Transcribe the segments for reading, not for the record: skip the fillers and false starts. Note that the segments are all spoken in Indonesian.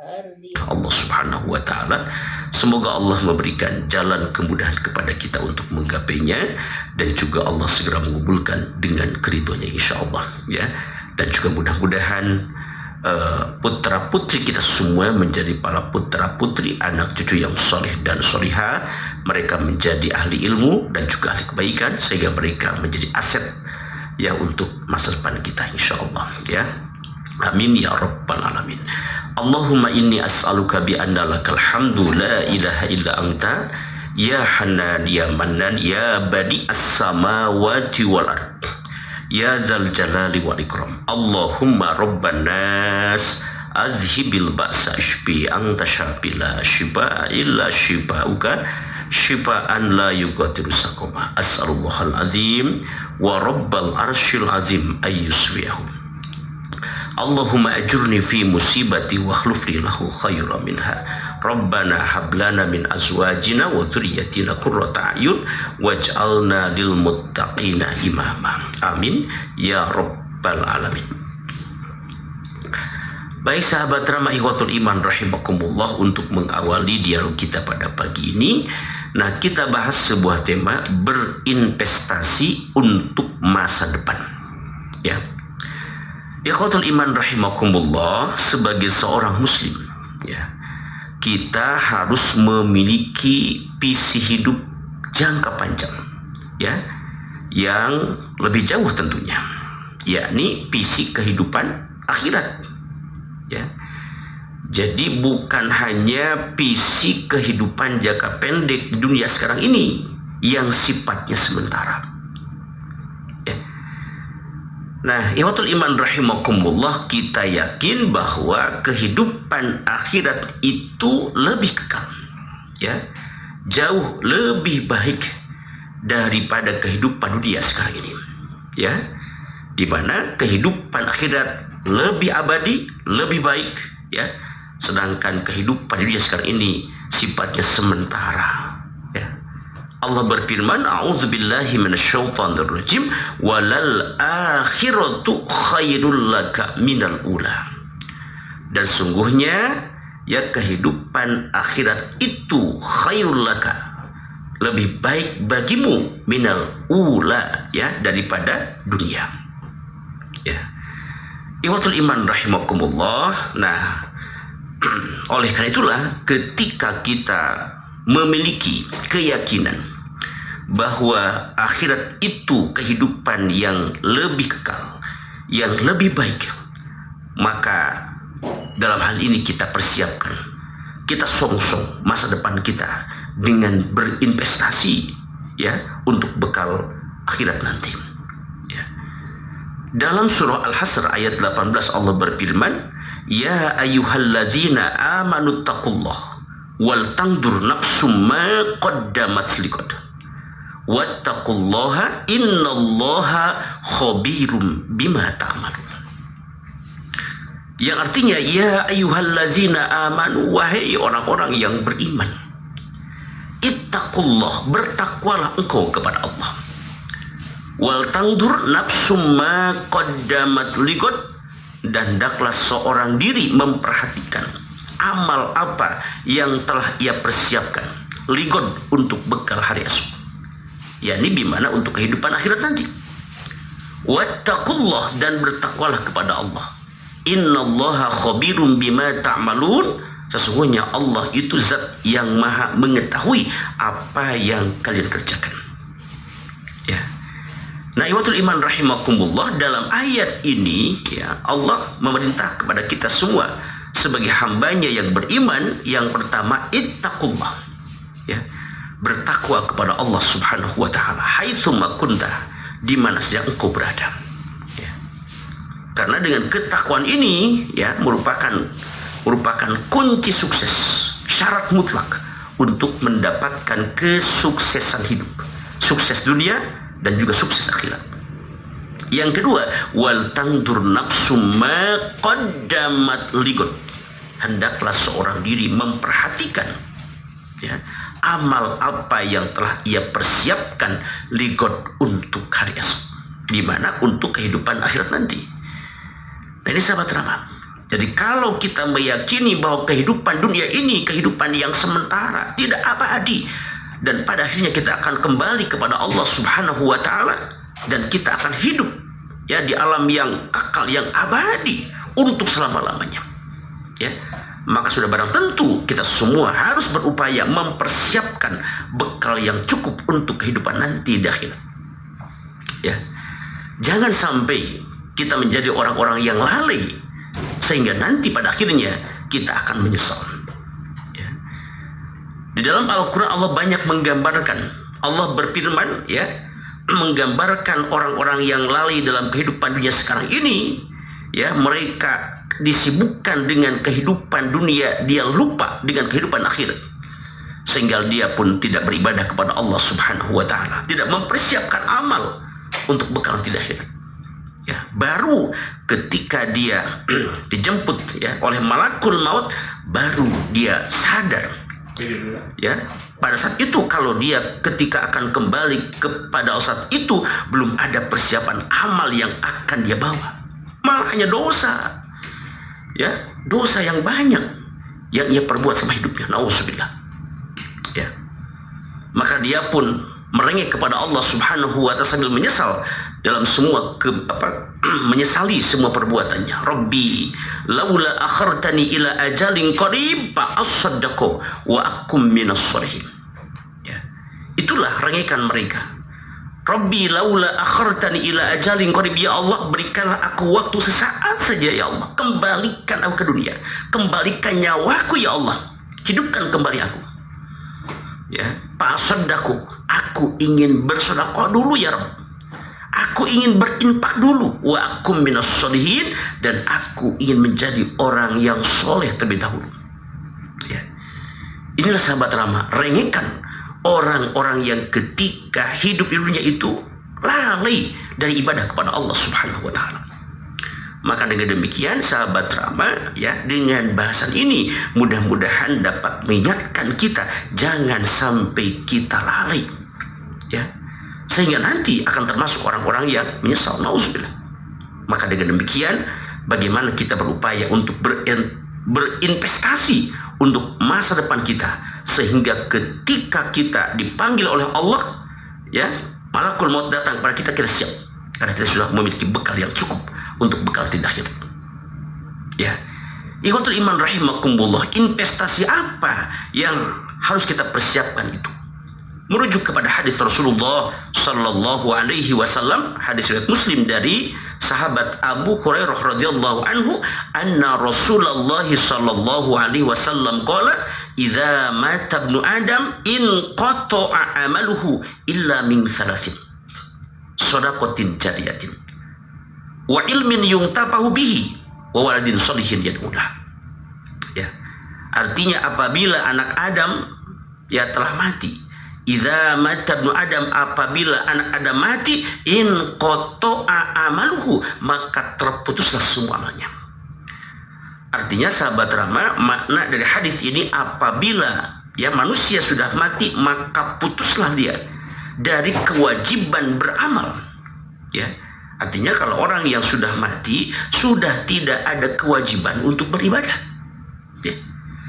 Allah Subhanahu wa taala. Semoga Allah memberikan jalan kemudahan kepada kita untuk menggapainya, dan juga Allah segera mengabulkan dengan keridhoannya insyaallah ya. Dan juga mudah-mudahan putra putri kita semua menjadi para putra putri, anak cucu yang soleh dan solihah. Mereka menjadi ahli ilmu dan juga ahli kebaikan, sehingga mereka menjadi aset ya untuk masa depan kita insyaallah ya. Amin ya rabbal alamin. Allahumma inni as'aluka bi anna lakal hamdu la ilaha illa anta ya Hannan ya Mannan ya badi as-samawati wal ard ya zal jalali wal ikram. Allahumma rabban nas azhibil ba'sa ishfi anta syafi la shifa illa shifauka shifaan la yughadiru saqama. As'alullahal azim wa rabbal arsyil azim ayyusfiyahu. Allahumma ajurni fi musibati wa akhlifli lahu khairan minha. Rabbana hablana min azwajina wa dhurriyyatina qurrata a'yun waj'alna lil muttaqina imama. Amin ya rabbal alamin. Baik sahabat Rama Ikhwatul Iman rahimakumullah, untuk mengawali dialog kita pada pagi ini, nah kita bahas sebuah tema berinvestasi untuk masa depan ya. Ikhwatul Iman rahimakumullah, sebagai seorang muslim ya, kita harus memiliki visi hidup jangka panjang ya, yang lebih jauh tentunya, yakni visi kehidupan akhirat ya. Jadi bukan hanya visi kehidupan jangka pendek di dunia sekarang ini yang sifatnya sementara. Nah, ikhwatul iman rahimakumullah, kita yakin bahwa kehidupan akhirat itu lebih kekal ya, jauh lebih baik daripada kehidupan dunia sekarang ini ya, di mana kehidupan akhirat lebih abadi, lebih baik ya, sedangkan kehidupan dunia sekarang ini sifatnya sementara ya. Allah berfirman, a'udzubillahi minasyaitonir rajim, walal akhiratu khairul laka minal ula. Dan sungguhnya ya, kehidupan akhirat itu khairul laka, lebih baik bagimu, minal ula ya, daripada dunia ya. Ikhwatul iman rahimakumullah. Nah, oleh karena itulah ketika kita memiliki keyakinan bahwa akhirat itu kehidupan yang lebih kekal, yang lebih baik, maka dalam hal ini kita persiapkan, kita songsong masa depan kita dengan berinvestasi ya, untuk bekal akhirat nanti ya. Dalam surah Al-Hasr ayat 18 Allah berfirman, ya ayyuhallazina amanu taqullah wal tangdur nafsum ma qaddamat liqad wattaqullaha innallaha khabirum bima ta'malun. Yang artinya, ya ayyuhallazina amanu, wahai orang-orang yang beriman, ittaqullah, bertakwalah engkau kepada Allah, wal tangdur nafsum ma qaddamat liqad, dan hendaklah seorang diri memperhatikan amal apa yang telah ia persiapkan liqad, untuk bekal hari esok, yakni bimana untuk kehidupan akhirat nanti. Wattaqullah, dan bertakwalah kepada Allah. Innallaha khabirum bima ta'malun, sesungguhnya Allah itu zat yang maha mengetahui apa yang kalian kerjakan ya. Nah, ikhwatul iman rahimakumullah, dalam ayat ini ya, Allah memerintah kepada kita semua sebagai hambanya yang beriman, yang pertama ittaqullah ya, bertakwa kepada Allah Subhanahu wa taala haitsuma kunta, di mana saja engkau berada ya. Karena dengan ketakwaan ini ya, merupakan kunci sukses, syarat mutlak untuk mendapatkan kesuksesan hidup, sukses dunia dan juga sukses akhirat. Yang kedua, wal tangdur nafsum ma qaddamat liqad, hendaklah seorang diri memperhatikan ya, amal apa yang telah ia persiapkan liqad, untuk hari esok, di mana untuk kehidupan akhirat nanti. Nah, ini sahabat Rama, Jadi kalau kita meyakini bahwa kehidupan dunia ini kehidupan yang sementara, tidak abadi, dan pada akhirnya kita akan kembali kepada Allah Subhanahu wa taala dan kita akan hidup ya di alam yang kekal, yang abadi untuk selama-lamanya. Ya, maka sudah barang tentu kita semua harus berupaya mempersiapkan bekal yang cukup untuk kehidupan nanti di akhirat. Ya. Jangan sampai kita menjadi orang-orang yang lalai sehingga nanti pada akhirnya kita akan menyesal. Ya. Di dalam Al-Quran Allah banyak menggambarkan, Allah berfirman ya, menggambarkan orang-orang yang lalai dalam kehidupan dunia sekarang ini, ya, mereka disibukkan dengan kehidupan dunia, dia lupa dengan kehidupan akhirat, sehingga dia pun tidak beribadah kepada Allah Subhanahu wa taala, tidak mempersiapkan amal untuk bekal di akhirat. Ya, baru ketika dia dijemput ya oleh malakul maut, baru dia sadar. Ya, pada saat itu kalau dia ketika akan kembali kepada saat itu belum ada persiapan amal yang akan dia bawa, malah hanya dosa. Ya, dosa yang banyak yang ia perbuat selama hidupnya. Nauzubillah. Ya. Maka dia pun merengek kepada Allah Subhanahu wa taala sambil menyesal dalam semua menyesali semua perbuatannya. Rabbi laula akhartani ila ajalin qarib fa asaddaqu wa akum minas sholihin. Ya. Itulah rengekan mereka. Rabbi laula akhartani ila ajalin qarib, ya Allah berikanlah aku waktu sesaat saja ya Allah, kembalikan aku ke dunia, kembalikan nyawaku ya Allah, hidupkan kembali aku. Ya, Pak Sodaku, aku ingin bersedekah dulu ya Rabb, aku ingin berinfak dulu, wa akum minas sholihin, dan aku ingin menjadi orang yang soleh terlebih dahulu. Ya. Inilah sahabat Rama, rengekan orang-orang yang ketika hidup di dunia itu lalai dari ibadah kepada Allah Subhanahu wa taala. Maka dengan demikian sahabat Rama ya, dengan bahasan ini mudah-mudahan dapat mengingatkan kita jangan sampai kita lalai ya, sehingga nanti akan termasuk orang-orang yang menyesal. Nauzubillah. Maka dengan demikian bagaimana kita berupaya untuk berinvestasi untuk masa depan kita, sehingga ketika kita dipanggil oleh Allah ya, malakul maut datang kepada kita, kita siap karena kita sudah memiliki bekal yang cukup untuk bekal di akhirat. Ya, ikhwatul iman rahimakumullah, investasi apa yang harus kita persiapkan itu? Merujuk kepada hadis Rasulullah sallallahu alaihi wasallam, hadis riwayat Muslim dari sahabat Abu Hurairah radhiyallahu anhu, anna Rasulullah sallallahu alaihi wasallam qala, "Idza mata ibnu Adam in qata'a amaluhu illa min thalathin. Shadaqatin jariyatin wa ilmin yuntafahu bihi wa waladin sholihin yad'ulah." Ya. Artinya apabila anak Adam ya telah mati, idza mata ibnu Adam, apabila anak Adam mati, in qata'a amaluhu, maka terputuslah semua amalnya. Artinya sahabat Rama, makna dari hadis ini apabila ya manusia sudah mati maka putuslah dia dari kewajiban beramal. Ya. Artinya kalau orang yang sudah mati sudah tidak ada kewajiban untuk beribadah. Ya.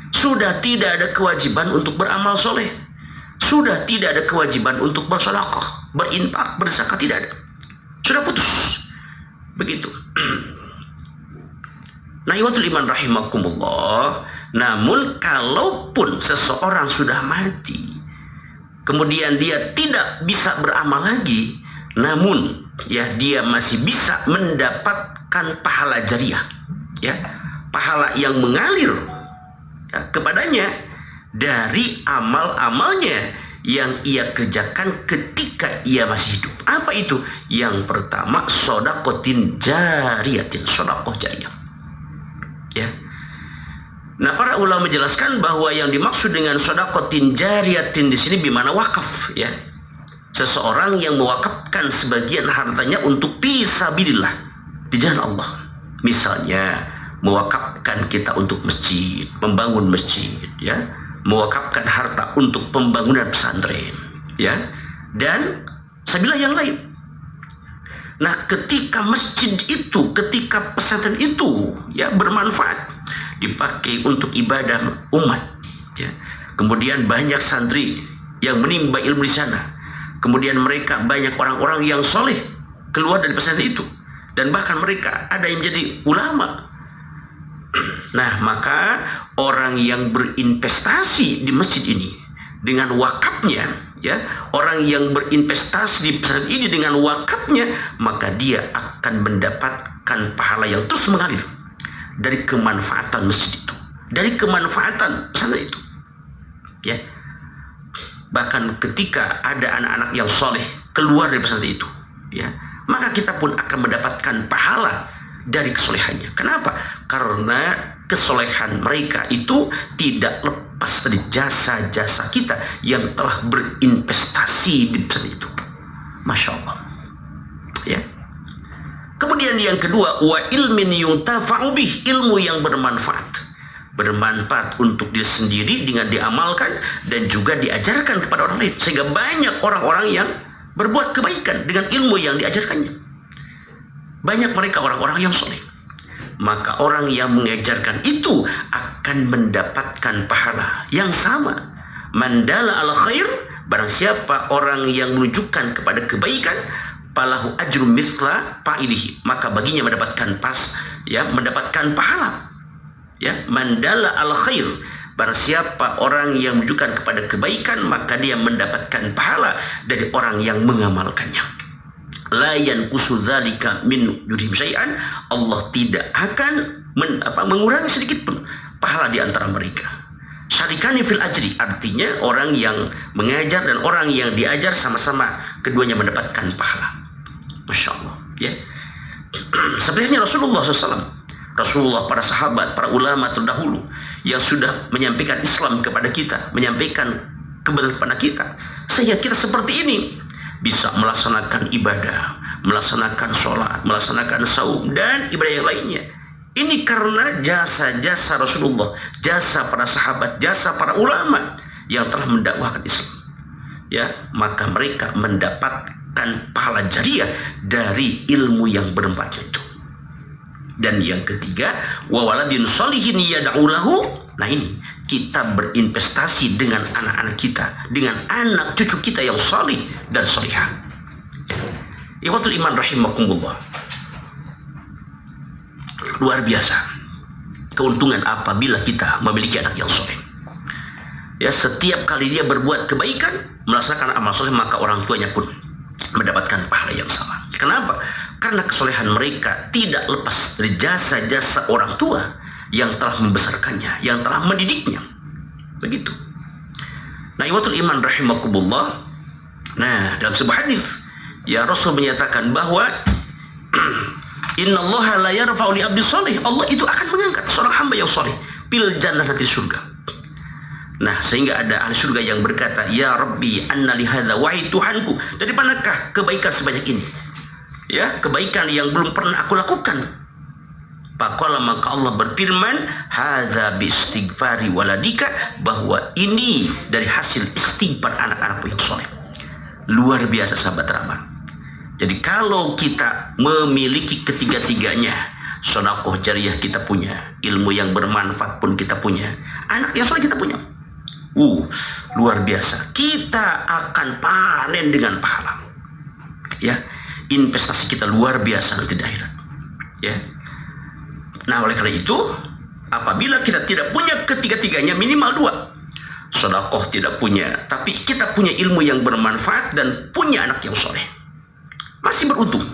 Sudah tidak ada kewajiban untuk beramal soleh. Sudah tidak ada kewajiban untuk bersedekah, berinfak, berzakat, tidak ada. Sudah putus. Begitu. Nah, ikhwatul iman rahimakumullah, namun kalaupun seseorang sudah mati, kemudian dia tidak bisa beramal lagi, namun ya dia masih bisa mendapatkan pahala jariah, ya, pahala yang mengalir ya, kepadanya dari amal-amalnya yang ia kerjakan ketika ia masih hidup. Apa itu? Yang pertama, shadaqatin jariyatin, sedekah jariah. Ya. Nah, para ulama menjelaskan bahwa yang dimaksud dengan shadaqatin jariyatin di sini bimana wakaf, ya. Seseorang yang mewakafkan sebagian hartanya untuk fisabilillah, di jalan Allah. Misalnya mewakafkan kita untuk masjid, membangun masjid, ya. Mewakafkan harta untuk pembangunan pesantren, ya, dan sabilah yang lain. Nah, ketika masjid itu, ketika pesantren itu ya bermanfaat, dipakai untuk ibadah umat, ya. Kemudian banyak santri yang menimba ilmu di sana. Kemudian mereka banyak orang-orang yang soleh keluar dari pesantren itu, dan bahkan mereka ada yang menjadi ulama. Nah, maka orang yang berinvestasi di masjid ini dengan wakafnya, ya, orang yang berinvestasi di pesantren ini dengan wakafnya, maka dia akan mendapatkan pahala yang terus mengalir dari kemanfaatan masjid itu, dari kemanfaatan pesantren itu, ya. Bahkan ketika ada anak-anak yang soleh keluar dari pesantren itu, ya, maka kita pun akan mendapatkan pahala dari kesolehannya. Kenapa? Karena kesolehan mereka itu tidak lepas dari jasa-jasa kita yang telah berinvestasi di pesantren itu. Masya Allah, ya. Kemudian yang kedua, wa ilmin yuntafa'u bih, ilmu yang bermanfaat untuk diri sendiri dengan diamalkan dan juga diajarkan kepada orang lain, sehingga banyak orang-orang yang berbuat kebaikan dengan ilmu yang diajarkannya. Banyak mereka orang-orang yang soleh. Maka orang yang mengajarkan itu akan mendapatkan pahala yang sama. Mandala al khair, barang siapa orang yang menunjukkan kepada kebaikan, falahu ajrum misla fa'ilihi, maka baginya mendapatkan mendapatkan pahala. Ya, mandala al khair, barang siapa orang yang menunjukkan kepada kebaikan, maka dia mendapatkan pahala dari orang yang mengamalkannya. La yanqusu dzalika min ujurihim syai'an, Allah tidak akan mengurangi sedikit pun pahala di antara mereka. Syarikani fil ajri, artinya orang yang mengajar dan orang yang diajar sama-sama keduanya mendapatkan pahala. Masya Allah, ya. Sebenarnya Rasulullah SAW, para sahabat, para ulama terdahulu yang sudah menyampaikan Islam kepada kita, menyampaikan kebenaran kepada kita, sehingga kita seperti ini bisa melaksanakan ibadah, melaksanakan sholat, melaksanakan saum, dan ibadah yang lainnya. Ini karena jasa-jasa Rasulullah, jasa para sahabat, jasa para ulama yang telah mendakwahkan Islam. Ya, maka mereka mendapatkan pahala jariah dari ilmu yang bermanfaat itu. Dan yang ketiga, wa waladin sholihin yad'u lahu. Nah, ini kita berinvestasi dengan anak-anak kita, dengan anak cucu kita yang salih dan salihah. Ikhwatul iman rahimakumullah. Luar biasa keuntungan apabila kita memiliki anak yang saleh. Ya, setiap kali dia berbuat kebaikan, melaksanakan amal saleh, maka orang tuanya pun mendapatkan pahala yang sama. Kenapa? Karena kesolehan mereka tidak lepas dari jasa-jasa orang tua yang telah membesarkannya, yang telah mendidiknya. Begitu. Nah, ikhwatul iman rahimakumullah. Nah, dalam sebuah hadis, ya, Rasul menyatakan bahwa innallaha la yarfa'u li 'abdi shalih, Allah itu akan mengangkat seorang hamba yang saleh fil jannah, nanti surga. Nah, sehingga ada ahli surga yang berkata, ya Rabbi anna li hadza, wahai Tuhanku, dari manakah kebaikan sebanyak ini? Ya, kebaikan yang belum pernah aku lakukan. Faqala, maka Allah berfirman, hadza bi istighfari waladika, bahwa ini dari hasil istighfar anak-anakmu yang soleh. Luar biasa sahabat rahmat. Jadi kalau kita memiliki ketiga-tiganya, sedekah jariah kita punya, ilmu yang bermanfaat pun kita punya, anak yang soleh kita punya, luar biasa, kita akan panen dengan pahala. Ya, investasi kita luar biasa nanti di akhirat. Ya. Nah, oleh karena itu, apabila kita tidak punya ketiga-tiganya, minimal 2, sedekah tidak punya, tapi kita punya ilmu yang bermanfaat dan punya anak yang soleh, masih beruntung.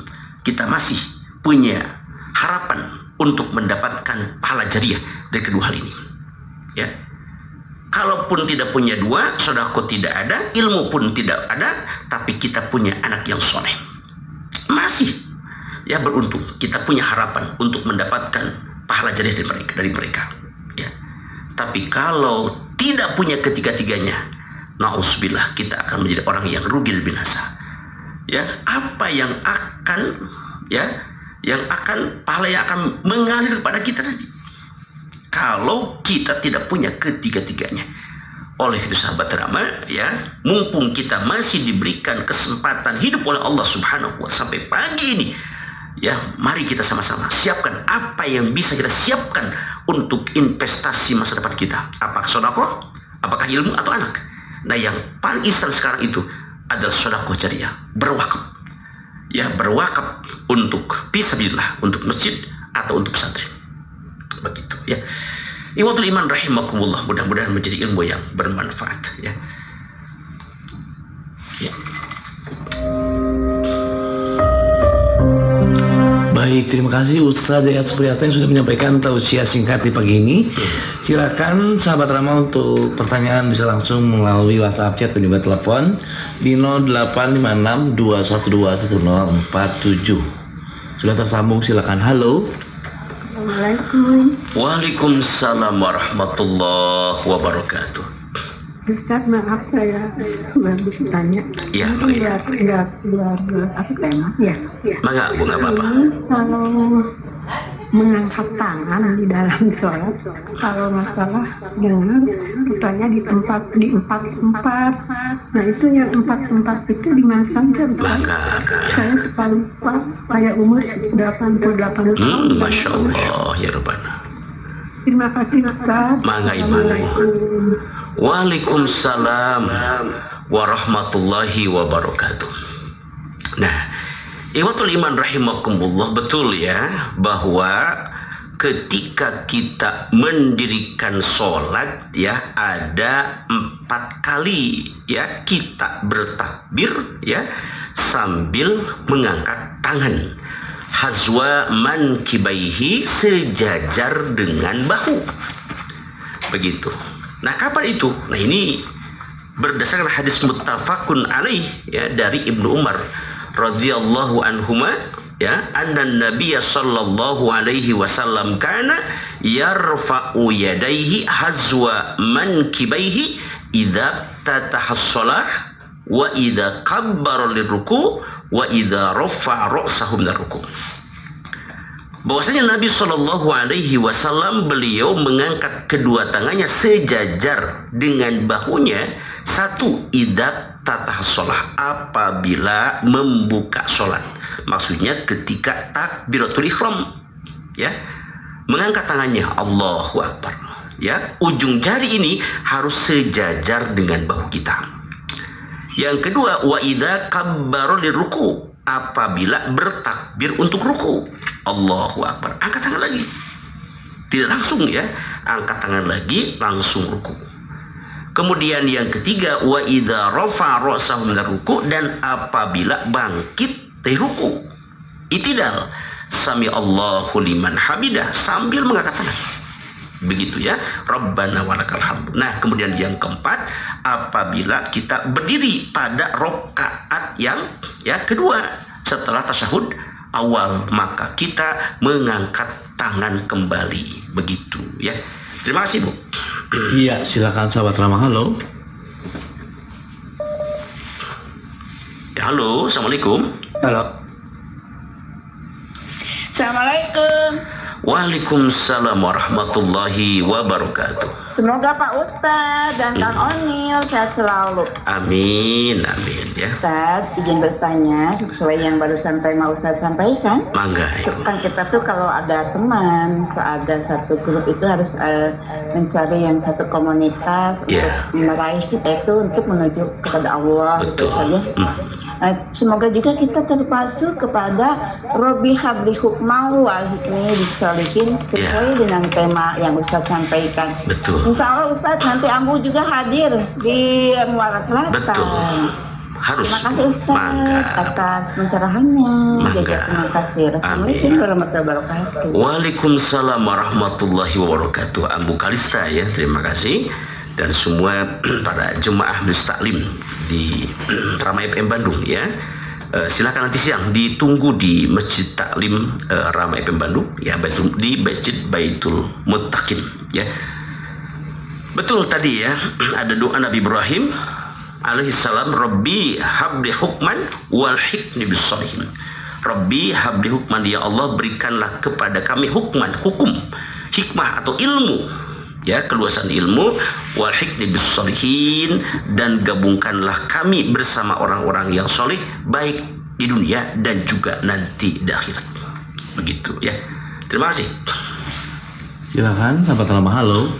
Kita masih punya harapan untuk mendapatkan pahala jariah dari kedua hal ini. Ya. Kalaupun tidak punya 2, sedekah tidak ada, ilmu pun tidak ada, tapi kita punya anak yang soleh, masih, ya, beruntung. Kita punya harapan untuk mendapatkan pahala jariah dari mereka. Ya. Tapi kalau tidak punya ketiga-tiganya, na'udzubillah, kita akan menjadi orang yang rugi dan binasa. Ya, apa yang akan, pahala yang akan mengalir pada kita nanti kalau kita tidak punya ketiga-tiganya? Oleh itu sahabat Rama, ya, mumpung kita masih diberikan kesempatan hidup oleh Allah Subhanahu wa taala sampai pagi ini, ya, mari kita sama-sama siapkan apa yang bisa kita siapkan untuk investasi masa depan kita. Apakah sedekah, apakah ilmu atau anak. Nah, yang paling instan sekarang itu adalah sedekah jariah, berwakaf. Ya, berwakaf untuk fisabilillah, untuk masjid atau untuk pesantren. Begitu, ya. Ikhwatul iman rahimakumullah, mudah-mudahan menjadi ilmu yang bermanfaat, ya. Ya. Baik, terima kasih Ustaz Yayat Supriyatna yang sudah menyampaikan tausiah singkat di pagi ini. Silakan sahabat Rama untuk pertanyaan bisa langsung melalui WhatsApp, chat dan juga telepon di 085621211047. Sudah tersambung, silakan. Halo. Assalamualaikum. Waalaikumsalam warahmatullahi wabarakatuh. Ustaz, maaf saya baru tanya. Iya, Enggak apa tema ya? Mangga, Bu, nggak apa-apa. Ini kalau mengangkat tangan di dalam sholat, kalau masalah dengar katanya di empat. Nah, itu yang empat itu di mana saja, Ustaz? Mangga. Saya suka lupa. Saya umur 88 tahun. Masya Allah, ya Rabbana. Terima kasih, Ustaz. Mangga, Ibu. Waalaikumsalam warahmatullahi wabarakatuh. Nah, ikhwatul iman rahimakumullah, betul ya, bahwa ketika kita mendirikan sholat, ya, ada 4 kali, ya, kita bertakbir, ya, sambil mengangkat tangan. Hazwa mankibaihi, sejajar dengan bahu. Begitu. Nah, kapan itu? Nah, ini berdasarkan hadis muttafaqun alaih, ya, dari Ibnu Umar radhiyallahu anhuma, ya, anna nabiyya sallallahu alaihi wasallam kana yarfa'u yadayhi hazwa mankibaihi idza tatahas shalah wa idza kabbara lirruku wa idza rafa'a ra'sahu min ruku. Bahwasanya Nabi Shallallahu Alaihi Wasallam beliau mengangkat kedua tangannya sejajar dengan bahunya. Satu, idza tatahas shalah, apabila membuka sholat. Maksudnya ketika takbiratul ihram, ya, mengangkat tangannya Allahu Akbar, ya, ujung jari ini harus sejajar dengan bahu kita. Yang kedua, wa idza kabbara liruku, apabila bertakbir untuk ruku, Allahu Akbar, angkat tangan lagi. Tidak langsung, ya, angkat tangan lagi langsung ruku. Kemudian yang ketiga, wa idza rafa'a ra'sahu min ruku, dan apabila bangkit dari ruku, itidal, sami Allahu liman hamidah, sambil mengangkat tangan. Begitu, ya, Rabbana walakal hamd. Nah, kemudian yang keempat, apabila kita berdiri pada rakaat yang, ya, kedua setelah tasyahud awal, maka kita mengangkat tangan kembali. Begitu, ya. Terima kasih, Bu. Iya, silakan sahabat Rama. Halo. Ya, halo, assalamualaikum. Halo. Assalamualaikum. Waalaikumsalam warahmatullahi wabarakatuh. Semoga Pak Ustadz dan Kang Onil sehat selalu. Amin, amin, ya. Ustadz, izin bertanya sesuai yang barusan tema Ustadz sampaikan. Mangga. Kan kita tuh kalau ada teman, kalau ada satu grup itu harus mencari yang satu komunitas untuk meraih kita itu untuk menuju kepada Allah. Betul. Gitu, semoga juga kita terpasu kepada Robi Habli Hukmau wal Hikmi disolihin sesuai dengan tema yang Ustadz sampaikan. Betul. Insya Allah Ustadz, nanti Ambu juga hadir di Muara Selatan. Betul. Harus. Terima kasih Ustadz Mangga. atas pencerahannya. Mangga. Terima kasih. Assalamualaikum warahmatullahi wabarakatuh. Waalaikumsalam warahmatullahi wabarakatuh. Ambu Kalista, ya, terima kasih. Dan semua para jemaah Majelis Taklim di Rama FM Bandung, ya. Silakan nanti siang ditunggu di Masjid Taklim Rama FM Bandung, ya, di Masjid Baitul Muttaqin, ya. Betul tadi, ya, ada doa Nabi Ibrahim alaihissalam, Rabbi habli hukman wal hikmi bis sholihin. Rabbi habli hukman, ya Allah, berikanlah kepada kami hukman, hukum, hikmah atau ilmu, ya, keluasan ilmu, wal hikni bis sholihin, dan gabungkanlah kami bersama orang-orang yang soleh baik di dunia dan juga nanti di akhirat. Begitu ya. Terima kasih. Silakan sahabat ramah, halo.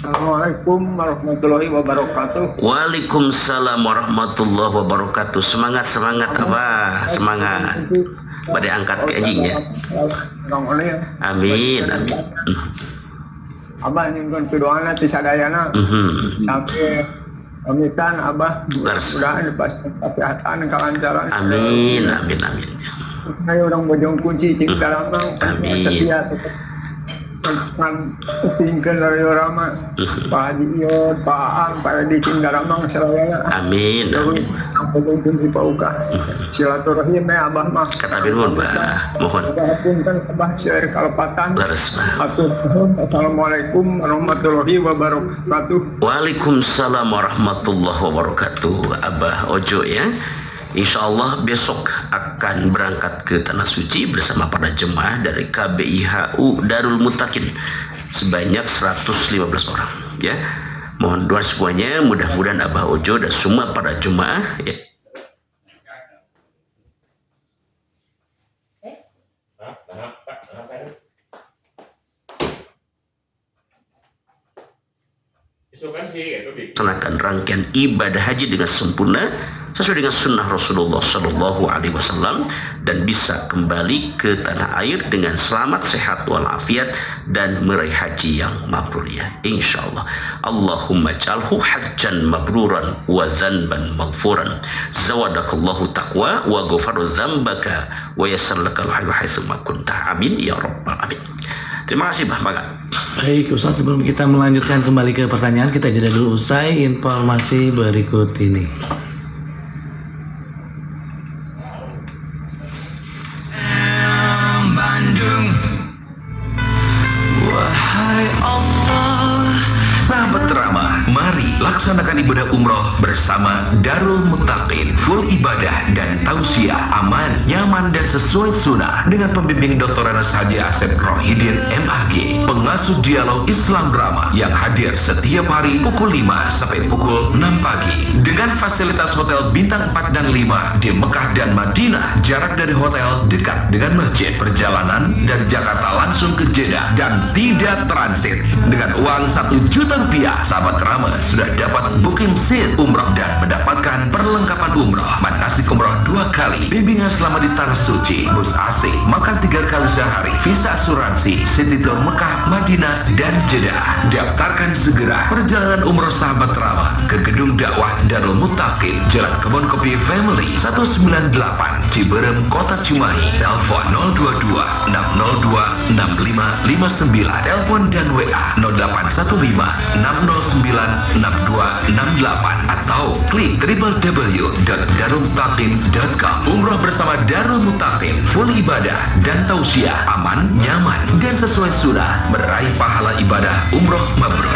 Assalamualaikum warahmatullahi wabarakatuh. Waalaikumsalam warahmatullahi wabarakatuh. Semangat Abah, semangat. Pada angkat ke anjing ya. Amin, amin. Abah nyingkun kedoana ti sadayana. Sampai pamitan Abah mudah-mudahan dipasang kesehatan kelancaran. Amin, amin, amin. Ayo orang bojong kunci cing dalamang. Amin. Setia dengan tinggal dari orang mah Pak Haji Iot, Pak Ang, Pak Edi cing dalamang serawanya. Amin, amin. Bojong kunci Pak Uka. Silaturahim ya Abah mah. Kata Firman, Mbah, mohon. Punten Abah share kalepatan. Leres, Mbah. Assalamualaikum warahmatullahi wabarakatuh. Waalaikumsalam warahmatullahi wabarakatuh. Abah Ojo ya. Insya Allah besok akan berangkat ke Tanah Suci bersama para jemaah dari KBIHU Darul Muttaqin sebanyak 115 orang ya. Mohon doa semuanya, mudah-mudahan Abah Ojo dan semua para jemaah ya. Melaksanakan rangkaian ibadah haji dengan sempurna sesuai dengan sunnah Rasulullah Sallallahu Alaihi Wasallam dan bisa kembali ke tanah air dengan selamat, sehat walafiat dan meraih haji yang mabrur ya, insyaallah. Allahumma ij'alhu hajjan mabruran wa dzanban maghfuran zawadakallahu taqwa wa ghafara dzambaka wa yassarlakal hayya haitsu ma kunta. Amin ya rabbal alamin. Terima kasih Bah Maga. Baik Ustaz, sebelum kita melanjutkan kembali ke pertanyaan, kita jeda dulu usai informasi berikut ini. Bandung, wahai Allah. Sahabat Rama, mari laksanakan ibadah umroh bersama Darul Muttaqin. Full ibadah dan tausiah aman, nyaman dan sesuai sunnah dengan pembimbing Dr. Anas Haji Asep Rohidin MAG, pengasuh dialog Islam Rama yang hadir setiap hari pukul 5 sampai pukul 6 pagi dengan fasilitas hotel bintang 4 dan 5 di Mekah dan Madinah. Jarak dari hotel dekat dengan masjid. Perjalanan dari Jakarta langsung ke Jeddah dan tidak transit. Dengan uang 1 juta rupiah, sahabat Rama sudah dapat booking seat umrah dan mendapatkan perlengkapan umrah, manasik umrah 2 kali, bimbingan selama di Tanah Suci, bus AC, makan 3 kali sehari, visa asuransi, city tour Mekah, Madinah, dan Jeddah. Daftarkan segera perjalanan umrah sahabat Rama ke Gedung Dakwah Darul Muttaqin, Jalan Kebon Kopi Family 198, Ciberem, Kota Cimahi. Telepon 022 602 6559. Telepon dan WA 0815 609 6268 atau klik www.darulmuttaqin.com. Umrah bersama Darul Muttaqin, full ibadah dan tausiah, aman, nyaman dan sesuai sunnah, meraih pahala ibadah umroh mabrur.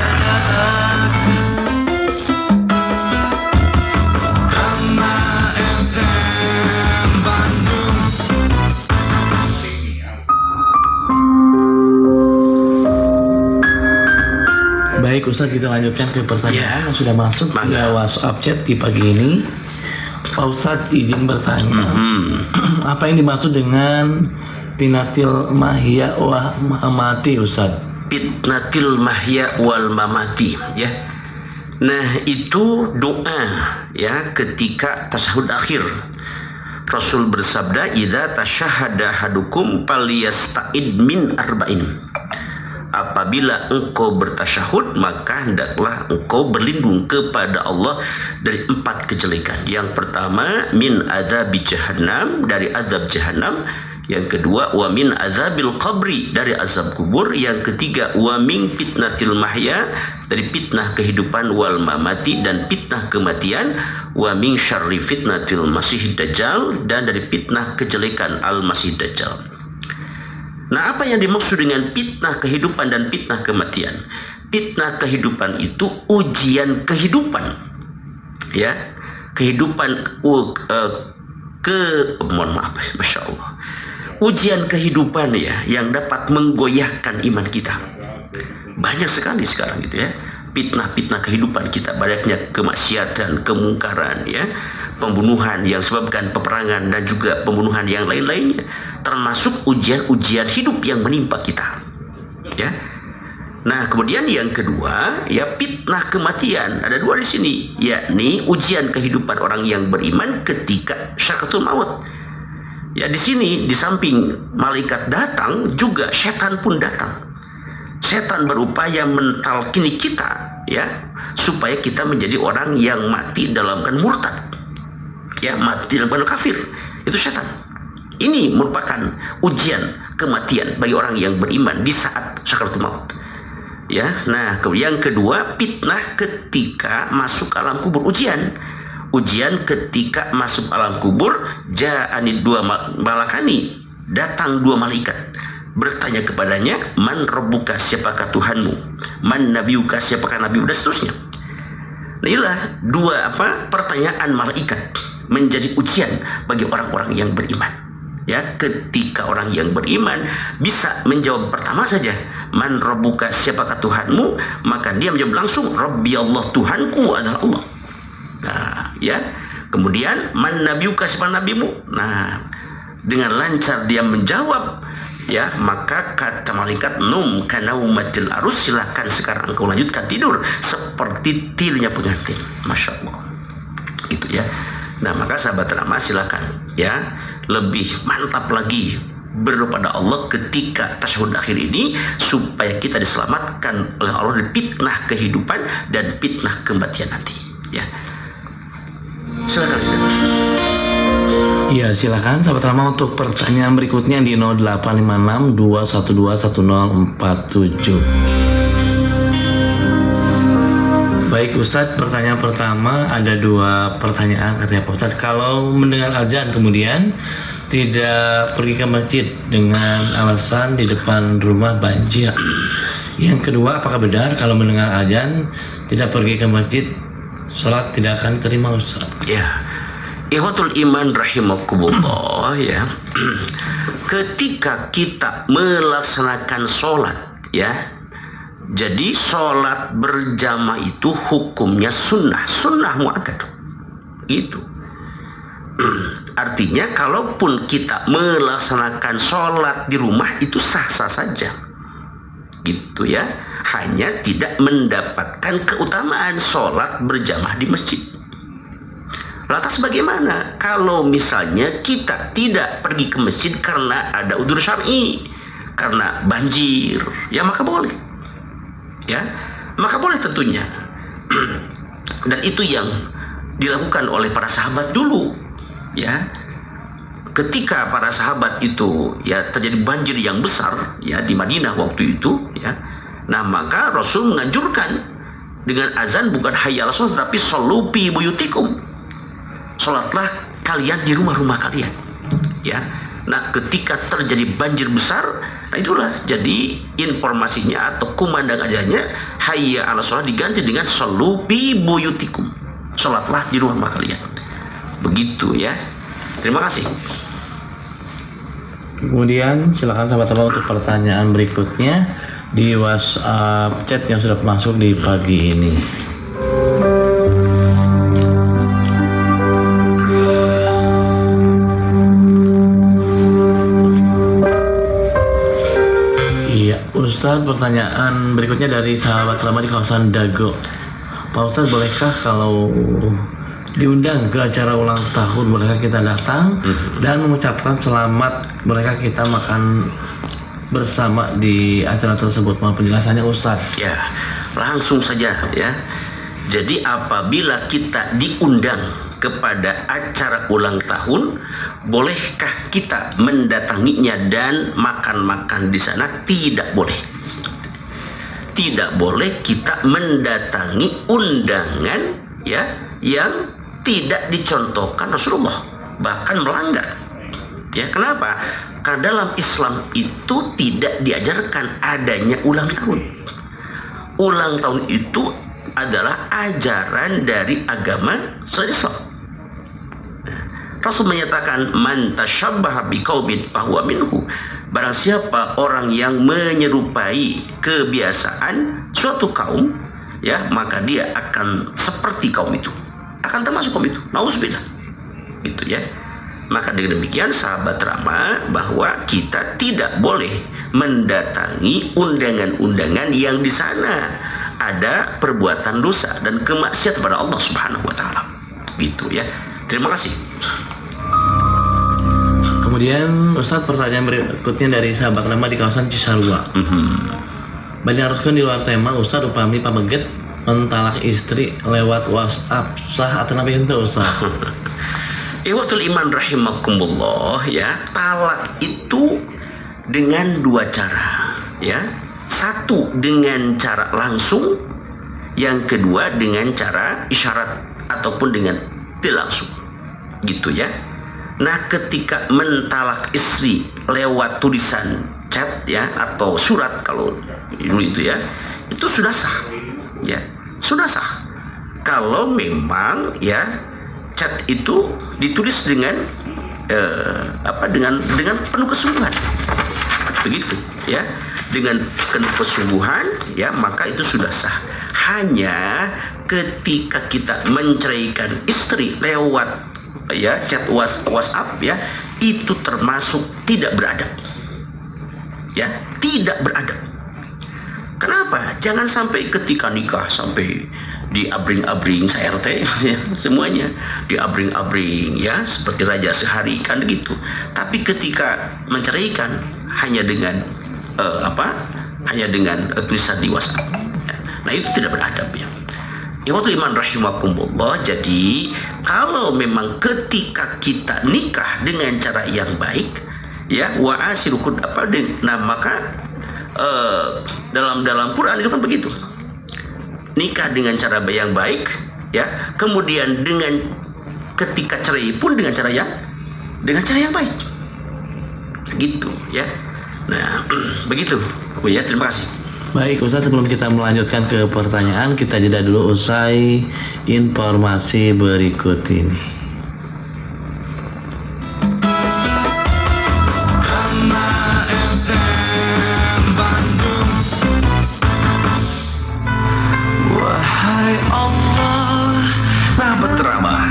Baik Ustaz, kita lanjutkan ke pertanyaan yang sudah masuk ke WhatsApp chat di pagi ini. Pak Ustaz izin bertanya, apa yang dimaksud dengan pinatil mahya wa mamati Ustaz? Fitnatil mahya wal mamati ya. Nah, itu doa ya ketika tasyahud akhir. Rasul bersabda, "Idza tasyahhada hadukum falyasta'id min arba'in." Apabila engkau bertasyahud, maka hendaklah engkau berlindung kepada Allah dari 4 kejelekan. Yang pertama, min azab jahannam, dari azab jahannam. Yang kedua, wa min azabil qabri, dari azab kubur. Yang ketiga, wa min fitnatil mahya, dari fitnah kehidupan, wal mamati, dan fitnah kematian, wa min syarri fitnatil masih dajjal, dan dari fitnah kejelekan al masih dajjal. Nah, apa yang dimaksud dengan fitnah kehidupan dan fitnah kematian? Fitnah kehidupan itu ujian kehidupan, ya, kehidupan mohon maaf, masya Allah, ujian kehidupan ya, yang dapat menggoyahkan iman kita, banyak sekali sekarang gitu ya. Fitnah-fitnah kehidupan kita, banyaknya kemaksiatan, kemungkaran ya, pembunuhan yang sebabkan peperangan dan juga pembunuhan yang lain-lainnya, termasuk ujian-ujian hidup yang menimpa kita ya. Nah, kemudian yang kedua ya, fitnah kematian. Ada dua di sini, yakni ujian kehidupan orang yang beriman ketika syakaratul maut. Ya, di sini di samping malaikat datang, juga setan pun datang. Setan berupaya mentalkini kita ya, supaya kita menjadi orang yang mati dalam keadaan murtad. Ya, mati dalam keadaan kafir. Itu setan. Ini merupakan ujian kematian bagi orang yang beriman di saat sakaratul maut. Ya, nah, yang kedua, fitnah ketika masuk alam kubur, ujian ketika masuk alam kubur, ja'ani dua malakani, datang dua malaikat bertanya kepadanya, man rabbuka, siapakah Tuhanmu, man nabiyuka, siapakah nabimu, dan seterusnya. Nah, inilah dua pertanyaan malaikat menjadi ujian bagi orang-orang yang beriman. Ya, ketika orang yang beriman bisa menjawab pertama saja, man rabbuka, siapakah Tuhanmu, maka dia menjawab langsung, Rabbi Allah, Tuhanku adalah Allah. Nah, ya. Kemudian man nabiyuka, siapa nabimu? Nah, dengan lancar dia menjawab, ya, maka kata malaikat, num kanaumatil arus, silakan sekarang engkau lanjutkan tidur seperti tidurnya pengantin. Masya Allah, gitu ya. Nah, maka sahabat Rama, silakan ya, lebih mantap lagi berdoa pada Allah ketika tasyahud akhir ini, supaya kita diselamatkan oleh Allah dari fitnah kehidupan dan fitnah kematian nanti ya. Silakan. Iya, silakan sahabat Rama untuk pertanyaan berikutnya di 0856 212 1047. Baik Ustadz, pertanyaan pertama, ada dua pertanyaan katanya Pak Ustadz. Kalau mendengar azan kemudian tidak pergi ke masjid dengan alasan di depan rumah banjir. Yang kedua, apakah benar kalau mendengar azan tidak pergi ke masjid, sholat tidak akan diterima Ustadz? Ya, ikhwatul iman rahimakumullah ya. Ketika kita melaksanakan sholat ya, jadi sholat berjamaah itu hukumnya sunnah muakkad. Itu artinya kalaupun kita melaksanakan sholat di rumah itu sah-sah saja, gitu ya. Hanya tidak mendapatkan keutamaan sholat berjamaah di masjid. Lantas bagaimana kalau misalnya kita tidak pergi ke masjid karena ada udzur syar'i, karena banjir, ya maka boleh. Ya, maka boleh tentunya. Dan itu yang dilakukan oleh para sahabat dulu. Ya, ketika para sahabat itu ya terjadi banjir yang besar ya di Madinah waktu itu ya. Nah, maka Rasul menganjurkan dengan azan bukan hayya 'alas shalah, tapi shollu fi buyutikum. Salatlah kalian di rumah-rumah kalian. Ya. Nah, ketika terjadi banjir besar, nah itulah jadi informasinya atau kumandang azannya hayya 'alas shalah diganti dengan shollu fi buyutikum. Salatlah di rumah kalian. Begitu ya. Terima kasih. Kemudian silakan sahabat Allah untuk pertanyaan berikutnya di WhatsApp chat yang sudah masuk di pagi ini. Iya, Ustadz, pertanyaan berikutnya dari sahabat lama di kawasan Dago. Pak Ustadz, bolehkah kalau diundang ke acara ulang tahun mereka kita datang dan mengucapkan selamat mereka kita makan bersama di acara tersebut? Mohon penjelasannya Ustadz. Ya, langsung saja ya. Jadi apabila kita diundang kepada acara ulang tahun, bolehkah kita mendatanginya dan makan-makan di sana? Tidak boleh. Tidak boleh kita mendatangi undangan ya yang tidak dicontohkan Rasulullah, bahkan melanggar. Ya, kenapa? Karena dalam Islam itu tidak diajarkan adanya ulang tahun. Ulang tahun itu adalah ajaran dari agama Islam. Rasul menyatakan man tasyabbaha biqaumin fahuwa minhu. Barang siapa orang yang menyerupai kebiasaan suatu kaum, ya, maka dia akan seperti kaum itu, akan termasuk kaum itu. Nauzubillah. Gitu ya. Maka dengan demikian sahabat Rama, bahwa kita tidak boleh mendatangi undangan-undangan yang di sana ada perbuatan dosa dan kemaksiatan kepada Allah Subhanahu wa taala. Gitu ya. Terima kasih. Kemudian Ustaz, pertanyaan berikutnya dari sahabat Rama di kawasan Cisarua. Banyak rukun di luar tema, Ustaz, upami pameget mentalak istri lewat WhatsApp, sah atau nabi itu, Ustaz? Ikhwatul iman rahimakumullah, ya, talak itu dengan dua cara, ya. Satu dengan cara langsung, yang kedua dengan cara isyarat ataupun dengan tidak langsung. Gitu ya. Nah, ketika mentalak istri lewat tulisan chat, ya, atau surat kalau dulu itu, ya, itu sudah sah. Ya, sudah sah. Kalau memang, ya, chat itu ditulis dengan dengan penuh kesungguhan, begitu ya, dengan penuh kesungguhan, ya, maka itu sudah sah. Hanya ketika kita menceraikan istri lewat, ya, chat WhatsApp, ya, itu termasuk tidak beradab, ya, tidak beradab. Kenapa? Jangan sampai ketika nikah sampai diabring-abring CRT, ya, semuanya diabring-abring, ya, seperti raja sehari, kan gitu. Tapi ketika menceraikan hanya dengan hanya dengan tulisan di WhatsApp, ya. Nah, itu tidak beradab, ya. Ikhwatul iman rahimakumullah. Jadi kalau memang ketika kita nikah dengan cara yang baik, ya, wa asirukun maka dalam Quran itu kan begitu. Nikah dengan cara yang baik, ya, kemudian dengan ketika cerai pun dengan cara yang baik, gitu ya. Nah, begitu, ya. Terima kasih. Baik Ustaz, sebelum kita melanjutkan ke pertanyaan, kita jeda dulu usai informasi berikut ini.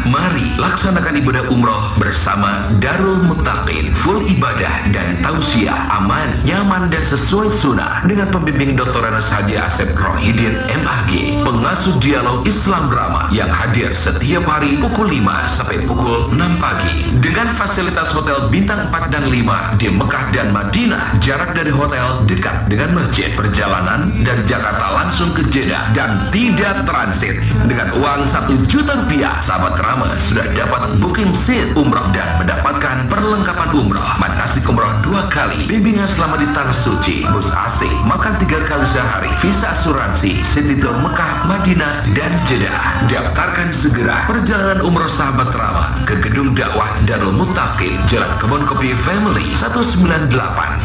Mari laksanakan ibadah umroh bersama Darul Muttaqin. Full ibadah dan tausiah, aman, nyaman, dan sesuai sunnah dengan pembimbing Dr. Anas Haji Asep Rohidin MAG, pengasuh dialog Islam Rama yang hadir setiap hari pukul 5 sampai pukul 6 pagi dengan fasilitas hotel bintang 4 dan 5 di Mekah dan Madinah. Jarak dari hotel dekat dengan masjid. Perjalanan dari Jakarta langsung ke Jeddah dan tidak transit. Dengan uang 1 juta rupiah, sahabat Rama sudah dapat booking seat umroh dan mendapatkan perlengkapan umroh, manasik umroh 2 kali, bimbingan selama di tanah suci, bus AC, makan 3 kali sehari, visa asuransi, city tour Mekah, Madinah, dan Jeddah. Daftarkan segera perjalanan umroh sahabat Rama ke gedung dakwah Darul Muttaqin, Jalan Kebon Kopi Family 198,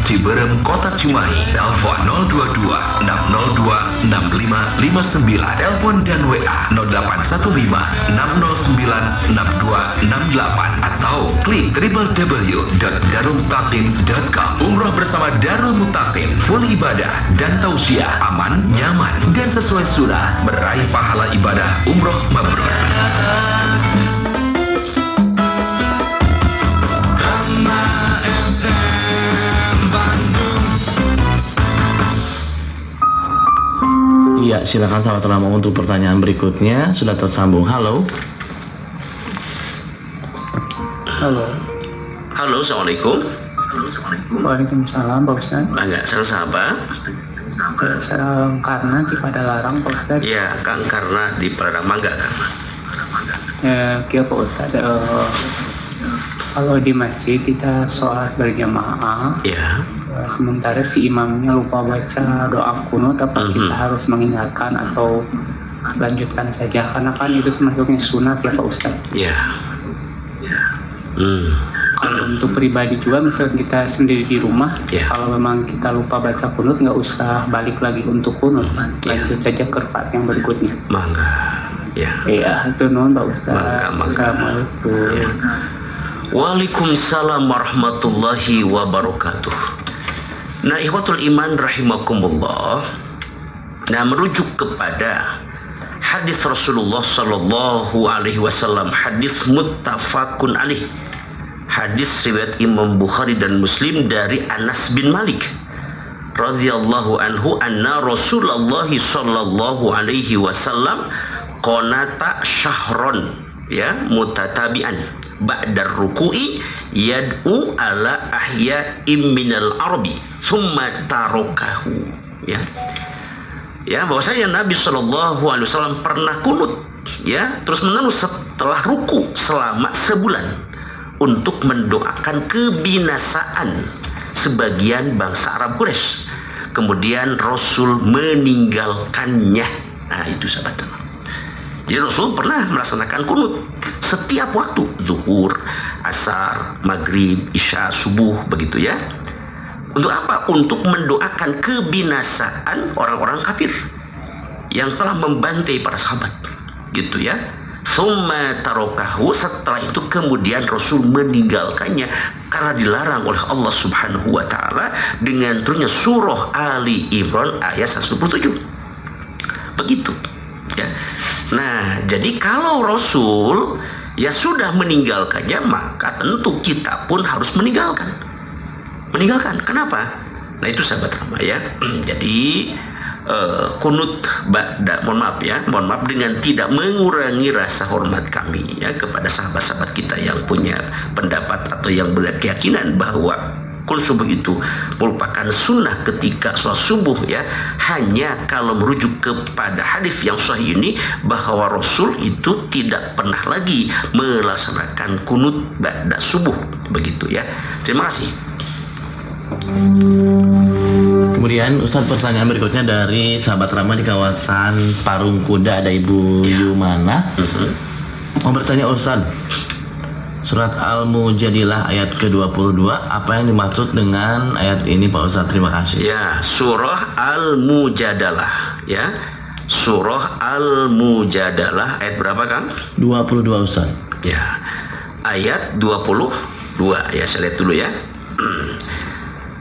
Ciberem, Kota Cimahi. Telepon 022 602 6559, telepon dan WA 0815 609 6268 atau klik www.darulmuttaqin.com. Umroh bersama Darul Muttaqin, full ibadah dan tausiah, aman, nyaman, dan sesuai sunnah, meraih pahala ibadah umroh mabrur. Iya, silakan sahabat Rama untuk pertanyaan berikutnya. Sudah tersambung. Halo. Halo, assalamualaikum. Waalaikumsalam, Pak Ustaz. Enggak, sahabat. Saya karena di Padalarang, Pak Ustaz. Ya, Kang Karna di Padang Mangga, Kang. Pak Ustaz. Kalau di masjid kita sholat berjamaah, Ya. sementara si imamnya lupa baca doa kunut, apa kita harus mengingatkan atau lanjutkan saja? Karena kan itu termasuknya sunat, ya Pak Ustaz. Ya. Kalau untuk pribadi juga, misalnya kita sendiri di rumah, kalau memang kita lupa baca kunut, nggak usah balik lagi untuk kunut, lanjut saja ke rakaat yang berikutnya. Mangga. Ya. Iya, itu non Pak Ustaz. Mangga. Assalamualaikum. Ya. Waalaikumsalam warahmatullahi wabarakatuh. Nah, ikhwatul iman rahimakumullah. Nah, merujuk kepada hadis Rasulullah sallallahu alaihi wasallam, hadis muttafaqun alaih. Hadis riwayat Imam Bukhari dan Muslim dari Anas bin Malik radhiyallahu anhu anna Rasulullah sallallahu alaihi wasallam qanata syahron ya mutatabi'an ba'dar ruku'i yad'u ala ahya'im minal arabi thumma tarokahu ya bahwasanya Nabi sallallahu alaihi wasallam pernah kunut ya terus menerus setelah ruku selama sebulan untuk mendoakan kebinasaan sebagian bangsa Arab Quraisy. Kemudian Rasul meninggalkannya. Nah, itu sahabat. Jadi Rasul pernah melaksanakan kunut setiap waktu, zuhur, asar, maghrib, isya, subuh, begitu ya. Untuk apa? Untuk mendoakan kebinasaan orang-orang kafir yang telah membantai para sahabat, gitu ya. Summa tarokahu, setelah itu kemudian Rasul meninggalkannya karena dilarang oleh Allah Subhanahu wa taala dengan turunnya surah Ali Imran ayat 127. Begitu ya. Nah, jadi kalau Rasul ya sudah meninggalkannya, maka tentu kita pun harus meninggalkan. Kenapa? Nah, itu sahabat Rama ya. Jadi kunut mohon maaf dengan tidak mengurangi rasa hormat kami ya kepada sahabat-sahabat kita yang punya pendapat atau yang berkeyakinan bahwa kunut subuh itu merupakan sunnah ketika sholat subuh ya, hanya kalau merujuk kepada hadis yang sahih ini bahwa Rasul itu tidak pernah lagi melaksanakan kunut ba'da subuh, begitu ya. Terima kasih. Kemudian Ustadz, pertanyaan berikutnya dari sahabat Rama di kawasan Parung Kuda, ada Ibu Yumana. Mau bertanya Ustadz, surat Al-Mujadilah ayat ke-22, apa yang dimaksud dengan ayat ini Pak Ustadz? Terima kasih. Ya, surah Al-Mujadalah ya. Surah Al-Mujadalah ayat berapa Kang? 22 Ustadz. Ya, ayat 22 ya, saya lihat dulu ya.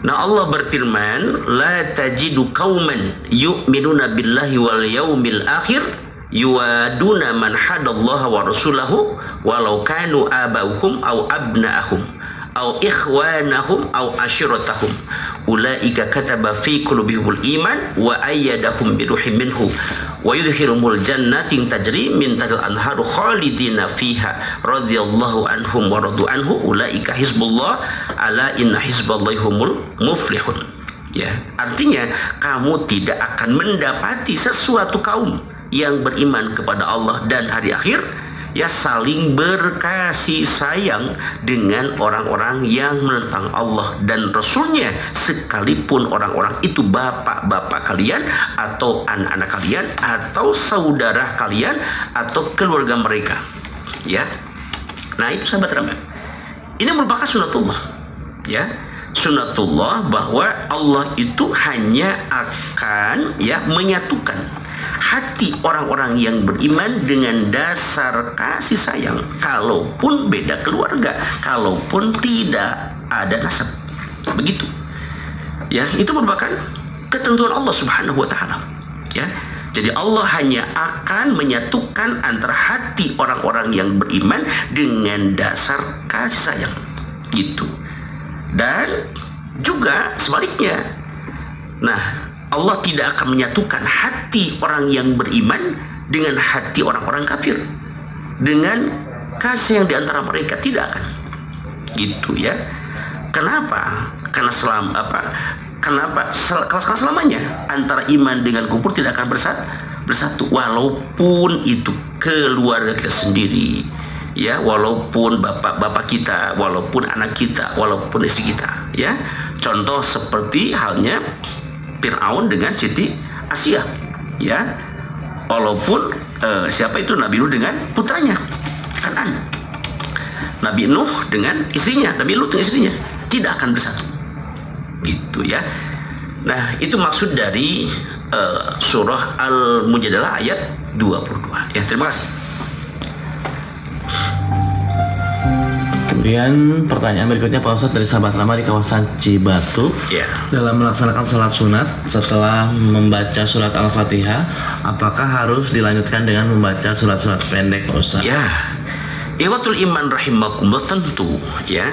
Nah, Allah berfirman, la tajidu qauman yu'minuna billahi wal yaumil akhir yuwaduna man hadallaha wa rasulahu walau kanu abauhum aw abnaahum aw ikhwanahum aw ashiratahum ulaika kataba fi qulubihimul iman wa ayyadahum bi ruhin minhu wa yudkhilumul jannatin tajri min tahtiha al-anharu khalidina fiha radhiyallahu anhum wa radu anhu ulaika hizbullah ala inna hizballahi humul muflihun. Ya, artinya kamu tidak akan mendapati sesuatu kaum yang beriman kepada Allah dan hari akhir ya saling berkasih sayang dengan orang-orang yang menentang Allah dan Rasulnya, sekalipun orang-orang itu bapak-bapak kalian atau anak-anak kalian atau saudara kalian atau keluarga mereka ya. Nah, itu sahabat Rama, ini merupakan sunatullah ya, sunatullah bahwa Allah itu hanya akan ya menyatukan hati orang-orang yang beriman dengan dasar kasih sayang, kalaupun beda keluarga, kalaupun tidak ada nasab, begitu ya. Itu merupakan ketentuan Allah Subhanahu wa taala ya. Jadi Allah hanya akan menyatukan antara hati orang-orang yang beriman dengan dasar kasih sayang, gitu. Dan juga sebaliknya, nah, Allah tidak akan menyatukan hati orang yang beriman dengan hati orang-orang kafir dengan kasih yang diantara mereka, tidak akan, gitu ya. Kenapa? Karena kenapa selamanya antara iman dengan kufur tidak akan bersatu, walaupun itu keluarga kita sendiri ya, walaupun bapak-bapak kita, walaupun anak kita, walaupun istri kita ya. Contoh seperti halnya Fir'aun dengan Siti Asia ya, walaupun siapa itu Nabi Nuh dengan putranya Kanan, Nabi Nuh dengan istrinya, Nabi Lut dengan istrinya, tidak akan bersatu, gitu ya. Nah, itu maksud dari surah Al-Mujadalah ayat 22 ya. Terima kasih. Kemudian pertanyaan berikutnya Pak Ustadz dari sahabat lama di kawasan Cibatu. Ya. Dalam melaksanakan sholat sunat setelah membaca surat Al-Fatihah, apakah harus dilanjutkan dengan membaca surat-surat pendek Pak Ustadz? Ya. Ikhwatul iman rahimakumullah, tentu ya.